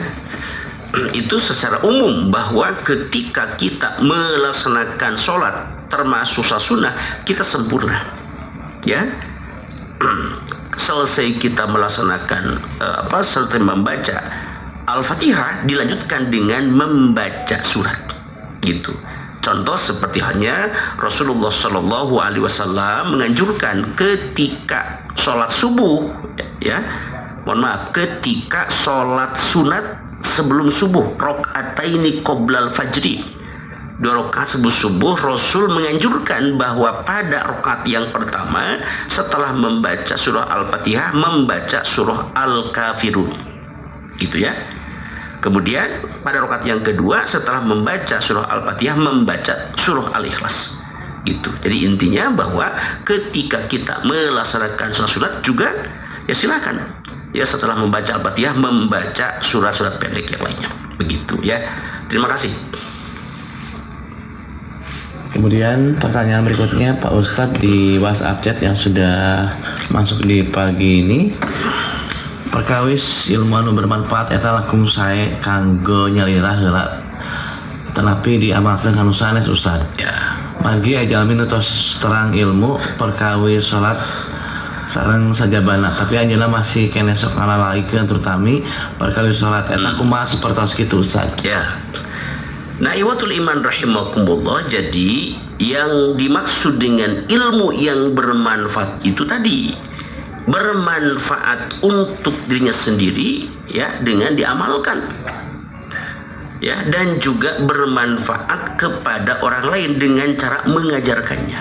Itu secara umum bahwa ketika kita melaksanakan sholat termasuk sholat sunnah, kita sempurna ya. Selesai kita melaksanakan serta membaca Al-Fatihah, dilanjutkan dengan membaca surat gitu. Contoh seperti halnya Rasulullah Shallallahu Alaihi Wasallam menganjurkan ketika sholat subuh ya, mohon maaf, ketika sholat sunat sebelum subuh, rakaataini qoblal fajri, 2 rakaat sebelum subuh, Rasul menganjurkan bahwa pada rakaat yang pertama setelah membaca surah Al-Fatihah membaca surah Al-Kafirun gitu ya. Kemudian pada rakaat yang kedua setelah membaca surah Al-Fatihah membaca surah Al-Ikhlas gitu. Jadi intinya bahwa ketika kita melaksanakan sholat sunat juga ya silakan ya setelah membaca Al-Fatihah membaca surat-surat pendek yang lainnya begitu ya. Terima kasih. Kemudian pertanyaan berikutnya Pak Ustadz di WhatsApp chat yang sudah masuk di pagi ini. Perkawis ilmu anu bermanfaat eta lakum sae kanggo nyalirah heula tanapi diamalkeun anu sanes Ustadz. Ya. Margi ajalmi tos terang ilmu perkawis salat sareng sajabana tapi anjeunna masih kene sok ngalalikeun terutami perkawis salat eta kumaha sapertos kitu Ustadz. Ya. Nah, iwatul iman rahimakumullah, jadi yang dimaksud dengan ilmu yang bermanfaat itu tadi bermanfaat untuk dirinya sendiri ya dengan diamalkan ya, dan juga bermanfaat kepada orang lain dengan cara mengajarkannya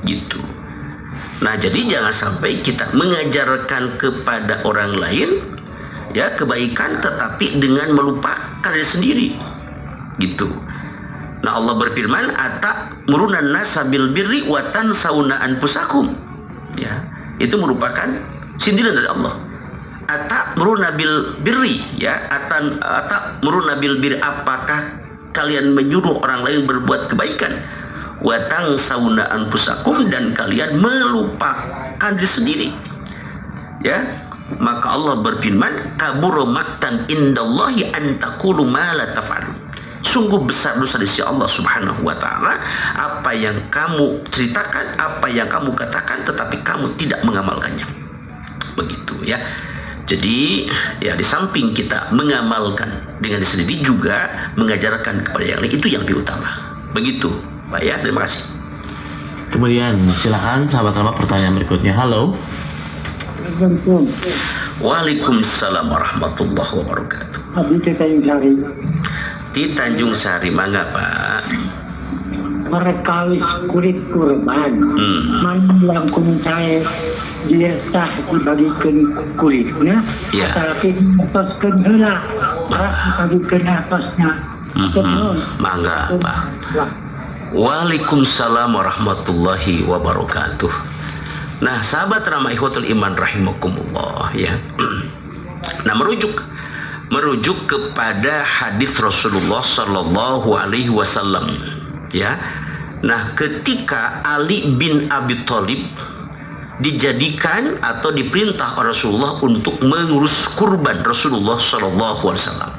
gitu. Nah, jadi jangan sampai kita mengajarkan kepada orang lain ya kebaikan tetapi dengan melupakan diri sendiri gitu. Nah, Allah berfirman, "Atamuruna nasa bil birri wa tansawna anfusakum." Ya, itu merupakan sindiran dari Allah. Atamuruna bil birri ya, atamuruna bil birri, apakah kalian menyuruh orang lain berbuat kebaikan? Wa tansawna anfusakum, dan kalian melupakan diri sendiri. Ya, maka Allah berfirman, "Kabura maktan indallahi an taqulu ma la taf'alun." Sungguh besar dosa di sisi Allah Subhanahu wa taala apa yang kamu ceritakan, apa yang kamu katakan tetapi kamu tidak mengamalkannya. Begitu ya. Jadi ya di samping kita mengamalkan dengan diri sendiri juga mengajarkan kepada yang lain, itu yang lebih utama. Begitu, Pak ya. Terima kasih. Kemudian silakan sahabat lama pertanyaan berikutnya. Halo. Waalaikumsalam warahmatullahi wabarakatuh. Di Tanjung Sari, mangga Pak. Perkawis kulit kurban langkung saya dia sah dibagikan kulitnya ya. Tapi ngetoskan heula dibagikan atasnya mangga Pak. Waalaikumsalam warahmatullahi wabarakatuh. Nah, sahabat ramah ikhwatul iman rahimakumullah ya. Nah, merujuk kepada hadis Rasulullah Shallallahu Alaihi Wasallam ya. Nah, ketika Ali bin Abi Thalib dijadikan atau diperintah oleh Rasulullah untuk mengurus kurban Rasulullah Shallallahu Alaihi Wasallam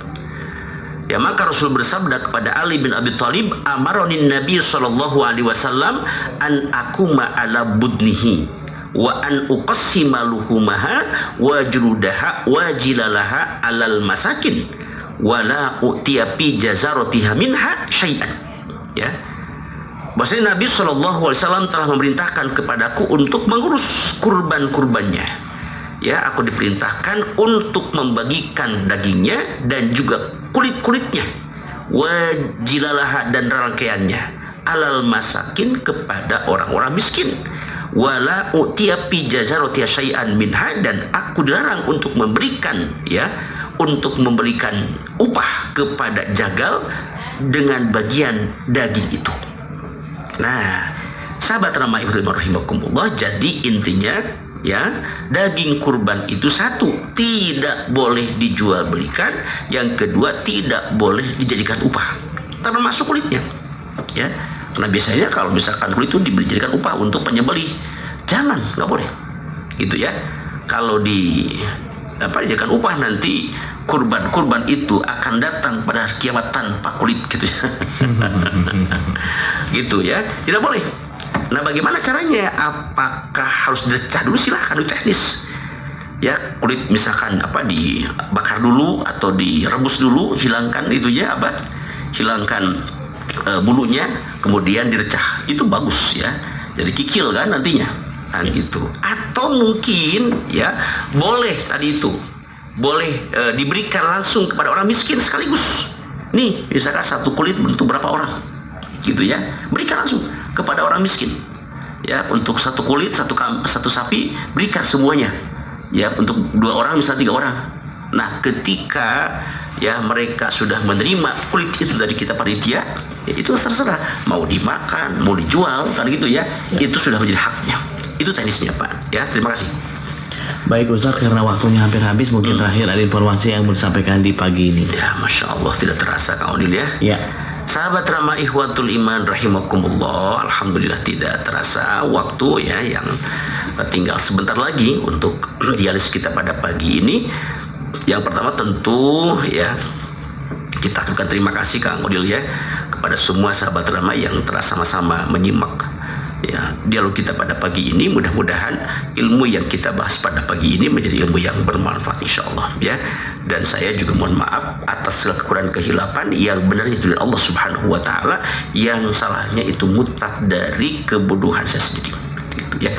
ya, maka Rasul bersabda kepada Ali bin Abi Thalib, "Amaronin Nabi Shallallahu Alaihi Wasallam an akuma ala budnihi wa an uqassima luhumaha wa juludaha wa jilalaha alal masakin wa la utiya fi jazaratiha minha syai'an." Ya. Bahwasanya Nabi SAW telah memerintahkan kepadaku untuk mengurus kurban-kurbannya. Ya, aku diperintahkan untuk membagikan dagingnya dan juga kulit-kulitnya, wa jilalaha, dan rangkaiannya, alal masakin, kepada orang-orang miskin. Wala utiya fi jazaratiha syai'an minha, dan aku dilarang untuk memberikan upah kepada jagal dengan bagian daging itu. Nah, sahabat ramai rahimakumullah, jadi intinya ya, daging kurban itu satu tidak boleh dijual belikan, yang kedua tidak boleh dijadikan upah, termasuk kulitnya, ya. Karena biasanya kalau misalkan kulit itu dijadikan upah untuk penyembelih, jangan, nggak boleh, gitu ya. Kalau dijadikan upah, nanti kurban itu akan datang pada kiamat tanpa kulit, gitu ya. Gitu ya, tidak boleh. Nah, bagaimana caranya? Apakah harus direcah dulu? Silahkan, itu teknis. Ya, kulit misalkan dibakar dulu atau direbus dulu, hilangkan itunya hilangkan bulunya, kemudian direcah. Itu bagus ya. Jadi kikil kan nantinya. Kan gitu. Atau mungkin ya boleh diberikan langsung kepada orang miskin sekaligus. Nih, misalkan satu kulit untuk berapa orang? Gitu ya, berikan langsung kepada orang miskin, ya. Untuk satu kulit, satu sapi, berikan semuanya, ya. Untuk 2 orang, misalnya 3 orang. Nah, ketika ya mereka sudah menerima kulit itu dari kita panitia, ya itu terserah mau dimakan, mau dijual, kan gitu ya. Itu sudah menjadi haknya. Itu teknisnya, Pak. Ya, terima kasih. Baik Ustadz, karena waktunya hampir habis, mungkin terakhir ada informasi yang mau disampaikan di pagi ini. Ya, Masya Allah, tidak terasa Kang Odil ya. Ya. Sahabat Rama Ikhwatul Iman rahimakumullah, alhamdulillah tidak terasa waktu ya yang tinggal sebentar lagi untuk dialog kita pada pagi ini. Yang pertama tentu ya kita aturkan terima kasih Kang Odil ya kepada semua sahabat Rama yang telah sama-sama menyimak ya dialog kita pada pagi ini. Mudah-mudahan ilmu yang kita bahas pada pagi ini menjadi ilmu yang bermanfaat insyaallah ya. Dan saya juga mohon maaf atas segala kekurangan kehilapan, yang benarnya itu dari Allah Subhanahu wa taala, yang salahnya itu mutlak dari kebodohan saya sendiri gitu ya.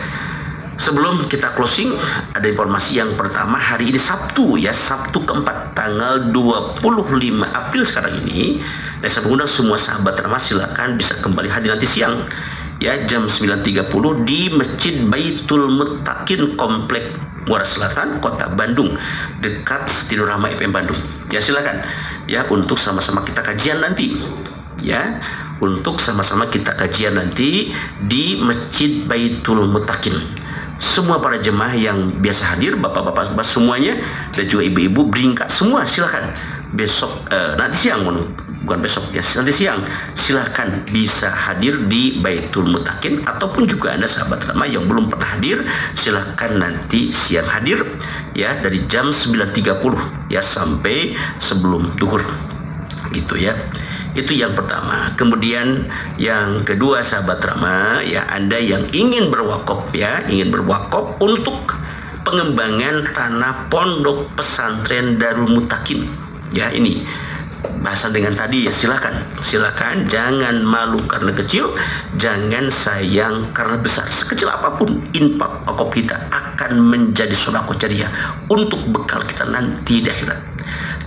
Sebelum kita closing, ada informasi yang pertama. Hari ini Sabtu ya, Sabtu keempat tanggal 25 April sekarang ini, saya mengundang semua sahabat Rama, silakan bisa kembali hadir nanti siang ya, jam 9.30 di Masjid Baitul Muttaqin Komplek Muara Selatan, Kota Bandung, dekat Studio Rama FM Bandung. Ya, silakan ya untuk sama-sama kita kajian nanti. Ya, untuk sama-sama kita kajian nanti di Masjid Baitul Muttaqin. Semua para jemaah yang biasa hadir, bapak-bapak semuanya, dan juga ibu-ibu beringkat semua, silakan besok nanti siang, bukan besok ya, nanti siang silakan bisa hadir di Baitul Muttaqin. Ataupun juga Anda sahabat Rama yang belum pernah hadir, silakan nanti siang hadir ya, dari jam 9.30 ya sampai sebelum duhur gitu ya. Itu yang pertama. Kemudian yang kedua sahabat Rama ya, Anda yang ingin berwakaf ya, ingin berwakaf untuk pengembangan tanah pondok pesantren Darul Muttaqin ya, ini bahasan dengan tadi ya, silakan jangan malu karena kecil, jangan sayang karena besar. Sekecil apapun infak wakaf kita akan menjadi sedekah jariah untuk bekal kita nanti di akhirat.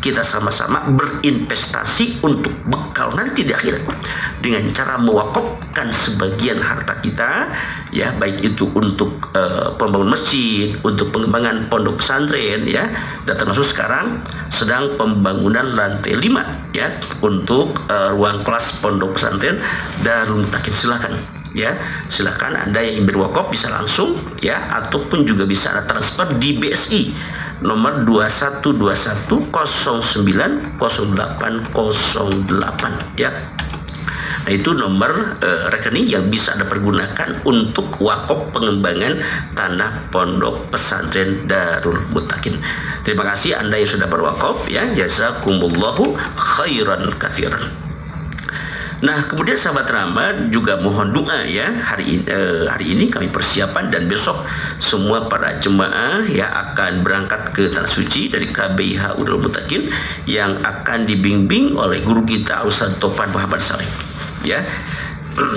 Kita sama-sama berinvestasi untuk bekal nanti di akhirat dengan cara mewakafkan sebagian harta kita ya, baik itu untuk pembangunan masjid, untuk pengembangan pondok pesantren ya, dan termasuk sekarang sedang pembangunan lantai 5 ya untuk ruang kelas pondok pesantren Darul Muttaqin. Silakan ya, silakan Anda yang ingin berwakaf bisa langsung ya, ataupun juga bisa Anda transfer di BSI nomor 2121090808 ya. Nah, itu nomor rekening yang bisa Anda pergunakan untuk wakaf pengembangan tanah pondok pesantren Darul Muttaqin. Terima kasih Anda yang sudah berwakaf ya, jazakumullahu khairan katsiran. Nah, kemudian sahabat Rama juga mohon doa ya, hari ini kami persiapan, dan besok semua para jemaah ya akan berangkat ke Tanah Suci dari KBIH Darul Muttaqin yang akan dibimbing oleh guru kita Ustaz Topan Muhammad Saleh ya.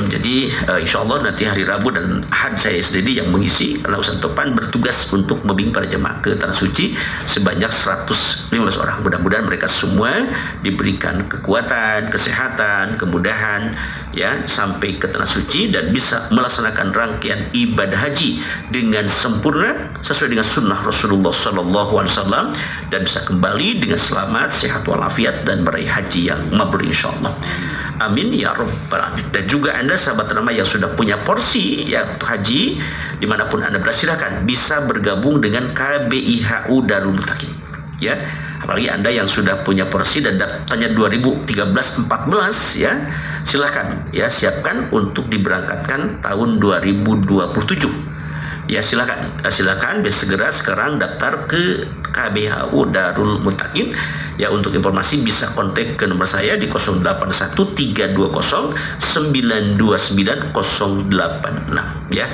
Jadi insya Allah nanti hari Rabu dan Ahad saya sendiri yang mengisi, karena Ustaz Topan bertugas untuk membimbing para jemaah ke Tanah Suci sebanyak 115 orang. Mudah-mudahan mereka semua diberikan kekuatan, kesehatan, kemudahan ya sampai ke Tanah Suci dan bisa melaksanakan rangkaian ibadah haji dengan sempurna sesuai dengan sunnah Rasulullah SAW, dan bisa kembali dengan selamat, sehat walafiat, dan meraih haji yang mabrur insyaallah. Amin ya rabbal alamin. Dan juga juga Anda sahabat Rama yang sudah punya porsi ya untuk haji dimanapun Anda berada, silakan bisa bergabung dengan KBIHU Darul Muttaqin ya. Apalagi Anda yang sudah punya porsi dan daftarnya 2013-14 ya, silakan ya, siapkan untuk diberangkatkan tahun 2027 ya. Silakan segera sekarang daftar ke KBIHU Darul Muttaqin ya. Untuk informasi bisa kontak ke nomor saya di 081320929086 ya.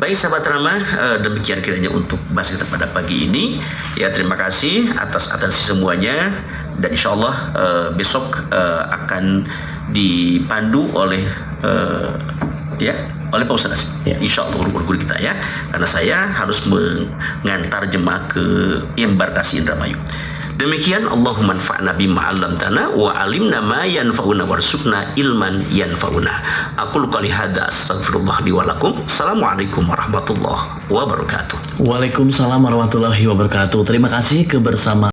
Baik sahabat Rama, demikian kiranya untuk bahas kita pada pagi ini ya. Terima kasih atas atensi semuanya, dan insya Allah besok akan dipandu oleh oleh Pak Ustaz Nasim ya. Insya Allah guru-guru kita ya, karena saya harus mengantar jemaah ke embarkasi Indramayu. Demikian, Allahumma anfa'na bima 'allamtana wa 'allimna ma yanfa'una warzuqna ilman yanfa'una. Aku qouli hadza astaghfirullah li wa lakum. Assalamualaikum warahmatullahi wabarakatuh. Waalaikumsalam warahmatullahi wabarakatuh. Terima kasih kebersamaan